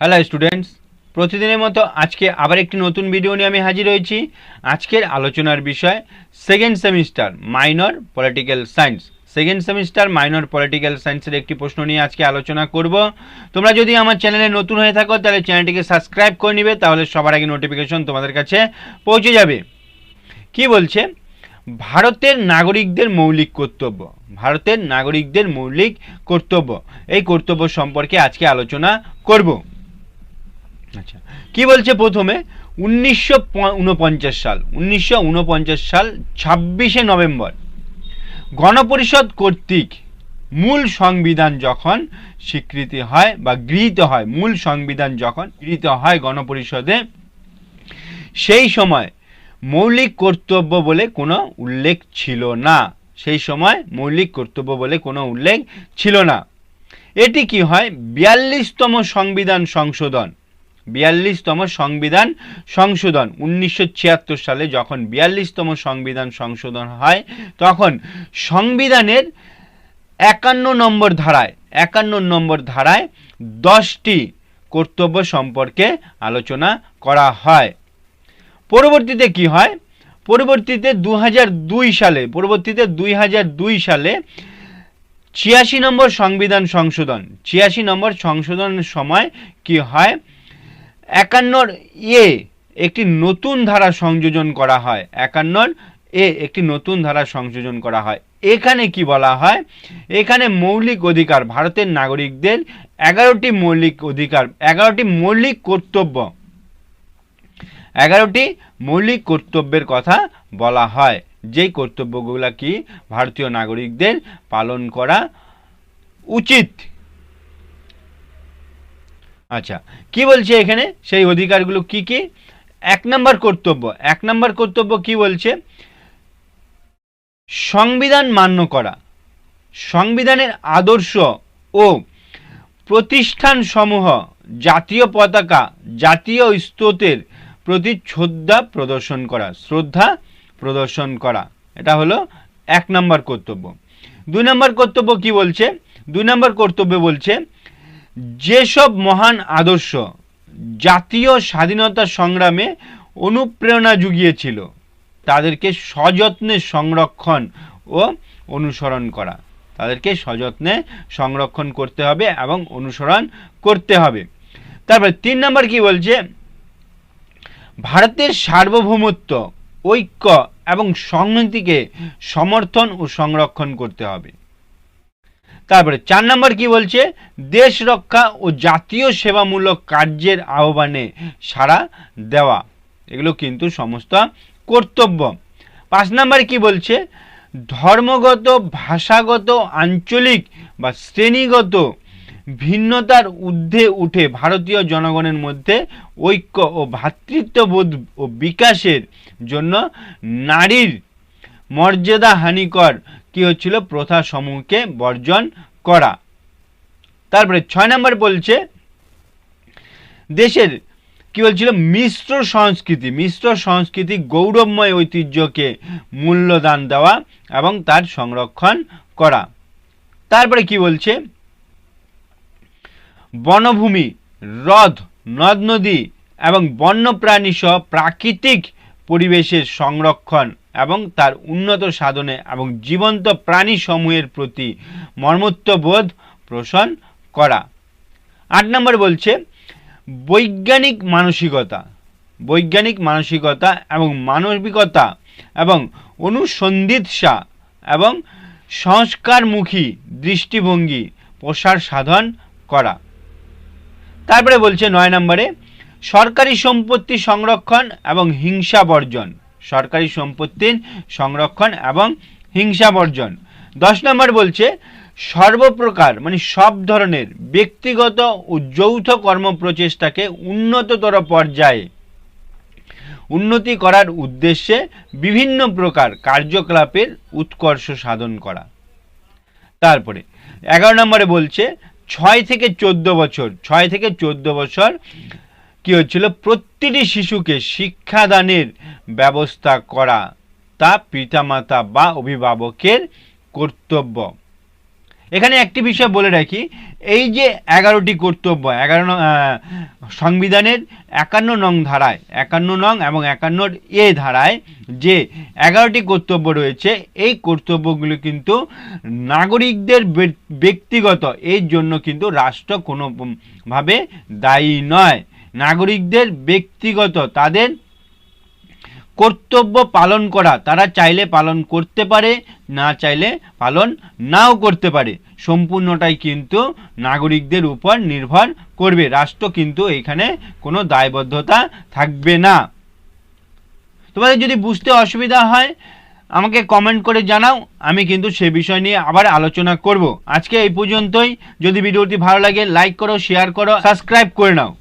Hello students, প্রতিদিনের মতো আজকে আবার একটি নতুন ভিডিও নিয়ে আমি হাজির হয়েছি। আজকের আলোচনার বিষয় second semester minor political science. Second semester minor political সায়েন্সের একটি প্রশ্ন নিয়ে আজকে আলোচনা করব। তোমরা যদি আমার চ্যানেলে নতুন হয়ে থাকো তাহলে চ্যানেলটিকে সাবস্ক্রাইব করে নিবে, তাহলে সবার আগে নোটিফিকেশন তোমাদের কাছে পৌঁছে যাবে। কি বলছে? ভারতের নাগরিকদের মৌলিক কর্তব্য। ভারতের নাগরিকদের মৌলিক কর্তব্য, এই কর্তব্য সম্পর্কে আজকে আলোচনা করব। আচ্ছা, কি বলছে? প্রথমে 1949 সাল 26শে নভেম্বর গণপরিষদ কর্তৃক মূল সংবিধান যখন স্বীকৃতি হয় বা গৃহীত হয়, মূল সংবিধান যখন গৃহীত হয় গণপরিষদে, সেই সময় মৌলিক কর্তব্য বলে কোনো উল্লেখ ছিল না। সেই সময় মৌলিক কর্তব্য বলে কোনো উল্লেখ ছিল না। এটি কি হয়? 42তম সংবিধান সংশোধন, 42তম সংবিধান সংশোধন 1976 সালে যখন 42তম সংবিধান সংশোধন হয়, তখন সংবিধানের 51 নম্বর ধারায় 10টি কর্তব্য সম্পর্কে আলোচনা করা হয়। পরবর্তীতে কি হয়? পরবর্তীতে 2002 সালে 86 নম্বর সংবিধান সংশোধন, 86 নম্বর সংশোধনের সময় কি হয়? 51 একটি নতুন ধারা সংযোজন করা হয়। 51 একটি নতুন ধারা সংযোজন করা হয়। এখানে কি বলা হয়? এখানে মৌলিক অধিকার, ভারতের নাগরিকদের 11টি মৌলিক অধিকার, 11টি মৌলিক কর্তব্য, 11টি মৌলিক কর্তব্যের কথা বলা হয়, যেই কর্তব্যগুলো কি ভারতীয় নাগরিকদের পালন করা উচিত। আচ্ছা, কি বলছে এখানে? সেই অধিকারগুলো কি কি? 1 নম্বর কর্তব্য কি বলছে? সংবিধান মান্য করা, সংবিধানের আদর্শ ও প্রতিষ্ঠান সমূহ, জাতীয় পতাকা, জাতীয় স্তোত্রের প্রতি শ্রদ্ধা প্রদর্শন করা, এটা হলো 1 নম্বর কর্তব্য। 2 নম্বর কর্তব্য কি বলছে? 2 নম্বর কর্তব্য বলছে যেসব মহান আদর্শ জাতীয় স্বাধীনতা সংগ্রামে অনুপ্রেরণা জুগিয়েছিল তাদেরকে সযত্নে সংরক্ষণ ও অনুসরণ করা, তাদেরকে সযত্নে সংরক্ষণ করতে হবে এবং অনুসরণ করতে হবে। তারপরে 3 নম্বর কি বলছে? ভারতের সার্বভৌমত্ব, ঐক্য এবং সংহতিকে সমর্থন ও সংরক্ষণ করতে হবে। তারপরে 4 নম্বর কি বলছে? দেশ রক্ষা ও জাতীয় সেবামূলক কার্যের আহ্বানে সাড়া দেওয়া, এগুলো কিন্তু সমস্ত কর্তব্য। 5 নম্বর কি বলছে? ধর্মগত, ভাষাগত, আঞ্চলিক বা শ্রেণীগত ভিন্নতার ঊর্ধ্বে উঠে ভারতীয় জনগণের মধ্যে ঐক্য ও ভ্রাতৃত্ববোধ ও বিকাশের জন্য নারীর মর্যাদা হানিকর কি হচ্ছিল? প্রথা সমূহকে বর্জন করা। তারপরে 6 নম্বর বলছে দেশের কি বলছিল? মিশ্র সংস্কৃতি গৌরবময় ঐতিহ্যকে মূল্যদান দেওয়া এবং তার সংরক্ষণ করা। তারপরে কি বলছে? বনভূমি, হ্রদ, নদ নদী এবং বন্যপ্রাণী সহ প্রাকৃতিক পরিবেশের সংরক্ষণ এবং তার উন্নত সাধনে এবং জীবন্ত প্রাণী সমূহের প্রতি মর্মত্ববোধ পোষণ করা। 8 নম্বর বলছে বৈজ্ঞানিক মানসিকতা এবং মানবিকতা এবং অনুসন্ধিৎসা এবং সংস্কারমুখী দৃষ্টিভঙ্গি প্রসার সাধন করা। তারপরে বলছে 9 নম্বরে সরকারি সম্পত্তি সংরক্ষণ এবং হিংসা বর্জন, সরকারি সম্পত্তির সংরক্ষণ এবং হিংসা বর্জন। 10 নম্বর বলছে সর্বপ্রকার মানে সব ধরনের ব্যক্তিগত ও যৌথ কর্মপ্রচেষ্টাকে উন্নততর পর্যায়ে উন্নতি করার উদ্দেশ্যে বিভিন্ন প্রকার কার্যকলাপের উৎকর্ষ সাধন করা। তারপরে 11 নম্বরে বলছে 6 থেকে 14 বছর কি হচ্ছিল? প্রতিটি শিশুকে শিক্ষাদানের ব্যবস্থা করা, তা পিতামাতা বা অভিভাবকের কর্তব্য। এখানে একটি বিষয় বলে রাখি, এই যে 11টি কর্তব্য সংবিধানের 51 নং ধারায়, 51 নং এবং 51 এ ধারায় যে 11টি কর্তব্য রয়েছে, এই কর্তব্যগুলো কিন্তু নাগরিকদের ব্যক্তিগত, এর জন্য কিন্তু রাষ্ট্র কোনোভাবে দায়ী নয়। নাগরিকদের ব্যক্তিগত তাদের কর্তব্য পালন করা, তারা চাইলে পালন করতে পারে, না চাইলে পালন নাও করতে পারে, সম্পূর্ণটাই কিন্তু নাগরিকদের উপর নির্ভর করবে। রাষ্ট্র কিন্তু এখানে কোনো দায়বদ্ধতা থাকবে না। তোমাদের যদি বুঝতে অসুবিধা হয় আমাকে কমেন্ট করে জানাও, আমি কিন্তু সে বিষয় নিয়ে আবার আলোচনা করব। আজকে এই পর্যন্তই। যদি ভিডিওটি ভালো লাগে লাইক করো, শেয়ার করো, সাবস্ক্রাইব করে নাও।